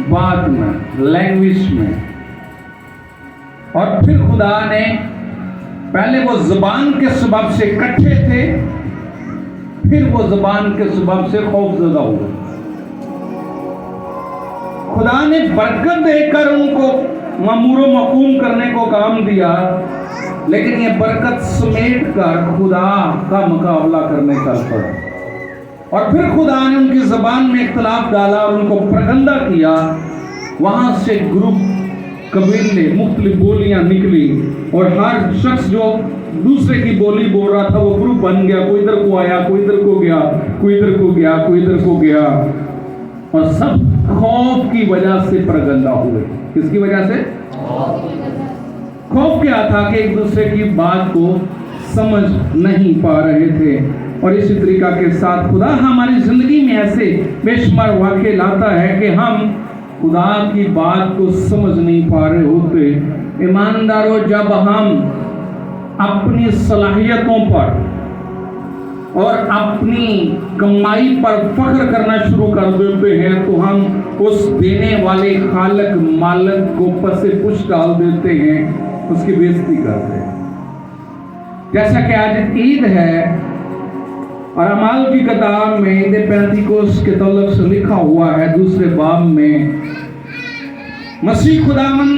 बात में, लैंग्वेज में। और फिर खुदा ने, पहले वो ज़बान के सबब से इकट्ठे थे, फिर वो ज़बान के सबब से खौफज़दा हुए। खुदा ने बरकत देकर उनको ममूर मकूम करने को काम दिया, लेकिन ये बरकत समेट कर खुदा का मुकाबला करने चल पड़ा। और फिर खुदा ने उनकी ज़बान में इख्तलाफ डाला और उनको प्रगंदा किया। वहां से ग्रुप, कबीले, मुख्तलिफ बोलियां निकली और हर शख्स जो दूसरे की बोली बोल रहा था वो ग्रुप बन गया। कोई इधर को आया, कोई इधर को गया, कोई इधर को गया, कोई इधर को गया, और सब खौफ की वजह से प्रगंदा हुए। किसकी वजह से? खौफ क्या था कि एक दूसरे की बात को समझ नहीं पा रहे थे। और इसी तरीका के साथ खुदा हमारी जिंदगी में ऐसे बेशुमार वाक़े लाता है कि हम खुदा की बात को समझ नहीं पा रहे होते। ईमानदारों, जब हम अपनी सलाहियतों पर और अपनी कमाई पर फख्र करना शुरू कर देते हैं तो हम उस देने वाले खालक मालक को पसे पुश डाल देते हैं, उसकी बेइज्जती करते हैं। जैसा कि आज ईद है और अमाल की किताब में ईद पेंतिकोस्त के तल्लुक से लिखा हुआ है, दूसरे बाब में, मसीह खुदावंद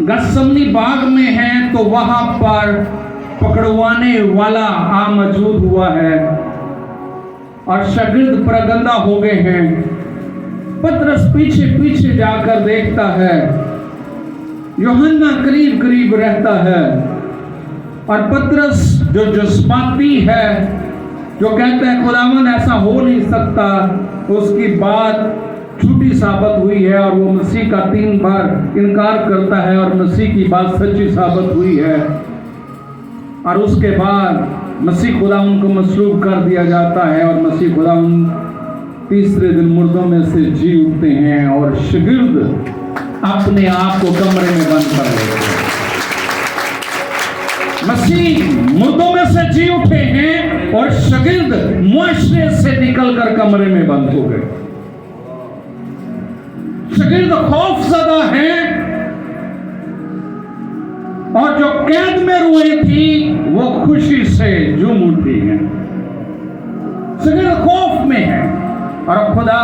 गत्समनी बाग में है तो वहां पर पकड़वाने वाला आ मौजूद हुआ है और शागिर्द प्रगंदा हो गए हैं। पतरस पीछे पीछे जाकर देखता है, यूहन्ना करीब करीब रहता है, और पतरस जो जज्बाती है, जो कहता है खुदावंद ऐसा हो नहीं सकता, उसकी बात झूठी साबित हुई है और वो मसीह का 3 बार इनकार करता है और मसीह की बात सच्ची साबित हुई है। और उसके बाद मसीह खुदावंद को मसलूब कर दिया जाता है और मसीह खुदावंद तीसरे दिन मुर्दों में से जी उठते हैं और शागिर्द अपने आप को कमरे में बंद कर लेते हैं। मसीह मुर्दों में से जी उठे हैं और शागिर्द मुआशरे से निकलकर कमरे में बंद हो गए। शागिर्द खौफज़दा हैं और जो कैद में रुई थी वो खुशी से झूम उठी है। शागिर्द खौफ में है और खुदा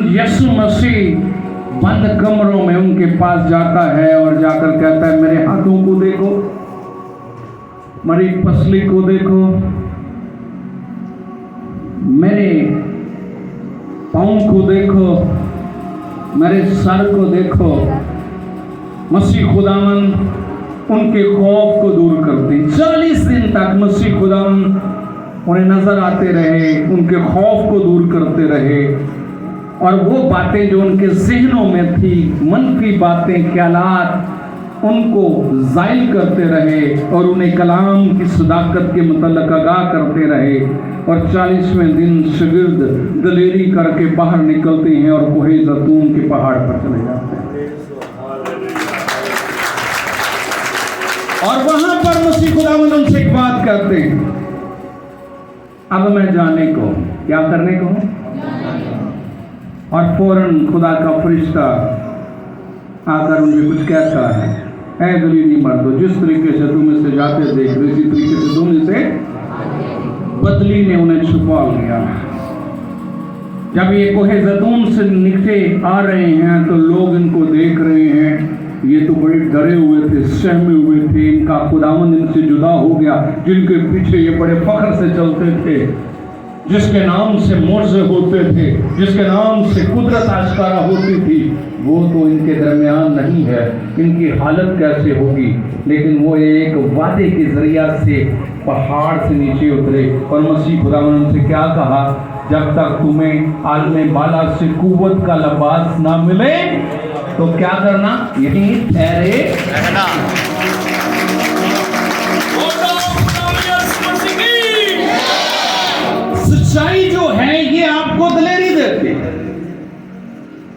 यीशु मसीह बंद कमरों में उनके पास जाता है और जाकर कहता है, मेरे हाथों को देखो, मेरी पसली को देखो, मेरे पाँव को देखो, मेरे सर को देखो। मसीह खुदावंद उनके खौफ को दूर करते। 40 दिन तक मसीह खुदावंद उन्हें नजर आते रहे, उनके खौफ को दूर करते रहे, और वो बातें जो उनके ज़हनों में थी, मनफी बातें, ख्यालात, उनको ज़ाइल करते रहे और उन्हें कलाम की सदाकत के मुतल्लिक़ आगाह करते रहे। और 40वें दिन शागिर्द दलेरी करके बाहर निकलते हैं और कोहे ज़ैतून के पहाड़ पर चले जाते हैं। और वहां पर मसीह खुदावंद उनसे एक बात करते हैं, अब मैं जाने को, क्या करने को? और फौरन खुदा का फरिश्ता आकर उन्हें कुछ कहता है, ऐ गलीली मर्दो, जिस तरीके से तुम इससे जाते देख रहे, इसी तरीके से तुम इसे बदली ने उन्हें छुपा लिया। जब ये कोहे ज़ैतून से निकले आ रहे हैं तो लोग इनको देख रहे हैं, ये तो बड़े डरे हुए थे, सहमे हुए थे, इनका खुदावंद इनसे जुदा हो गया, जिनके पीछे ये बड़े फख्र से चलते थे, जिसके नाम से मोर्चे होते थे, जिसके नाम से कुदरत आश्कारा होती थी, वो तो इनके दरमियान नहीं है, इनकी हालत कैसे होगी। लेकिन वो एक वादे के जरिया से पहाड़ से नीचे उतरे और मसीह खुदावंद से क्या कहा, जब तक तुम्हें आलमे बाला से कुव्वत का लिबास ना मिले तो क्या करना, यहीं ठहरे रहना। सच्चाई जो है ये आपको दलेरी देती है,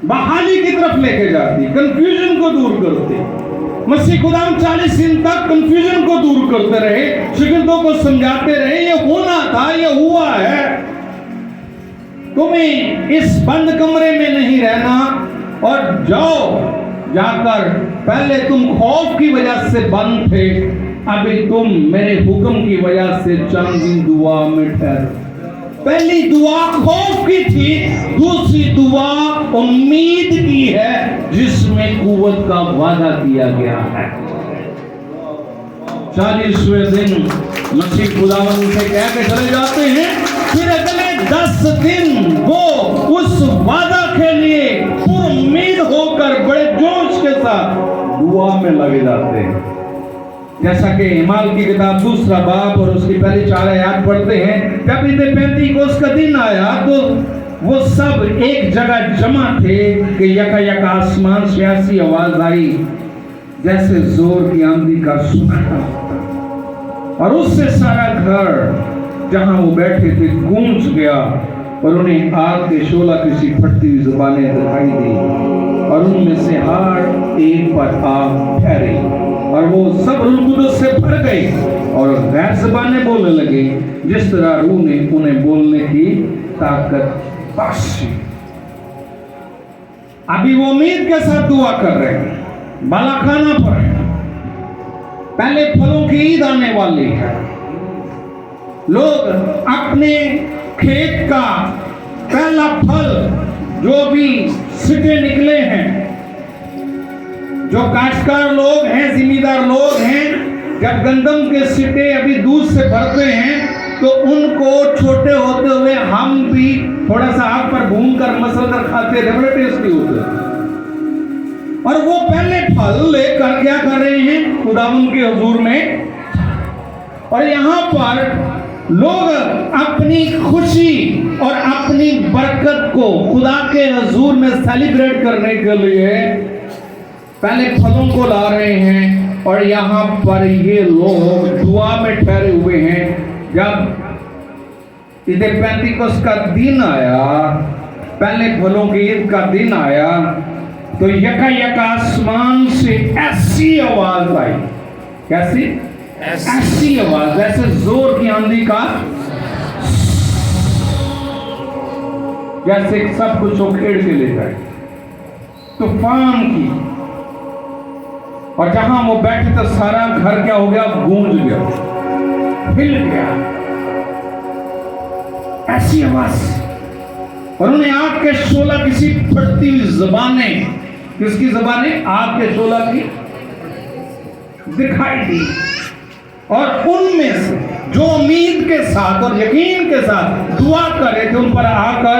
बहाली की तरफ लेके जाती, कंफ्यूजन को दूर करती। मसीह खुदाम 40 दिन तक कंफ्यूजन को दूर करते रहे, शागिर्दों को समझाते रहे, ये होना था, ये हुआ है, तुम्हें इस बंद कमरे में नहीं रहना, जाओ, जाकर पहले तुम खौफ की वजह से बंद थे, अभी तुम मेरे हुक्म की वजह से चंगी दुआ में ठहरो। पहली दुआ खौफ की थी, दूसरी दुआ उम्मीद की है जिसमें कुव्वत का वादा किया गया है। 40वें दिन मसीह खुदावंद से कह के चले जाते हैं, फिर अगले 10 दिन वो उस वादा के लिए उम्मीद होकर बड़े जोश के साथ दुआ में लगे जाते हैं। जैसा कि हिमाल की किताब 2 बाब और उसकी पहली 4 आयत पढ़ते हैं, जब ईद पेंतीकोस्त का दिन आया तो वो सब एक जगह जमा थे कि यकायक आसमान से ऐसी आवाज आई जैसे जोर की आंधी का सूखा, और उससे सारा घर जहां वो बैठे थे गूंज गया, और उन्हें आग के शोला की सी फटती हुई जुबानें दिखाई दी, और उनमें से हर एक पर आग ठहरी, और वो सब रूह कुदस से भर गए और गैर ज़बानें बोलने लगे, जिस तरह रूह ने उन्हें बोलने की ताकत बख्शी। अभी वो उम्मीद के साथ दुआ कर रहे हैं, बालाखाना पर है, पहले फलों की ईद आने वाली है। लोग अपने खेत का पहला फल जो भी सिटे निकले हैं, जो काश्तकार लोग हैं, जिम्मेदार लोग हैं, जब गंदम के सिटे अभी दूध से भरते हैं तो उनको छोटे होते हुए हम भी थोड़ा सा आग पर भूनकर मसल कर खाते थे, बड़े टेस्टी होते हैं। और वो पहले फल लेकर क्या कर रहे हैं खुदावंद के हुजूर में, और यहाँ पर लोग अपनी खुशी और अपनी बरकत को खुदा के हुजूर में सेलिब्रेट करने के लिए पहले फलों को ला रहे हैं। और यहाँ पर ये लोग दुआ में ठहरे हुए हैं। जब ईद पेंतीकोस्त का दिन आया, पहले फलों की ईद का दिन आया, तो यकायक आसमान से ऐसी आवाज आई, कैसी? ऐसी आवाज जैसे जोर की आंधी का, जैसे सब कुछ उखेड़ के ले जाए, तूफान की। और जहां वो बैठे तो सारा घर क्या हो गया? गूंज गया, हिल गया, ऐसी आवाज। और उन्हें आग के शोला किसी फटती हुई जबानें, किसकी जबानें? आग के शोला की दिखाई दी, और उनमें से जो उम्मीद के साथ और यकीन के साथ दुआ कर रहे थे उन पर आकर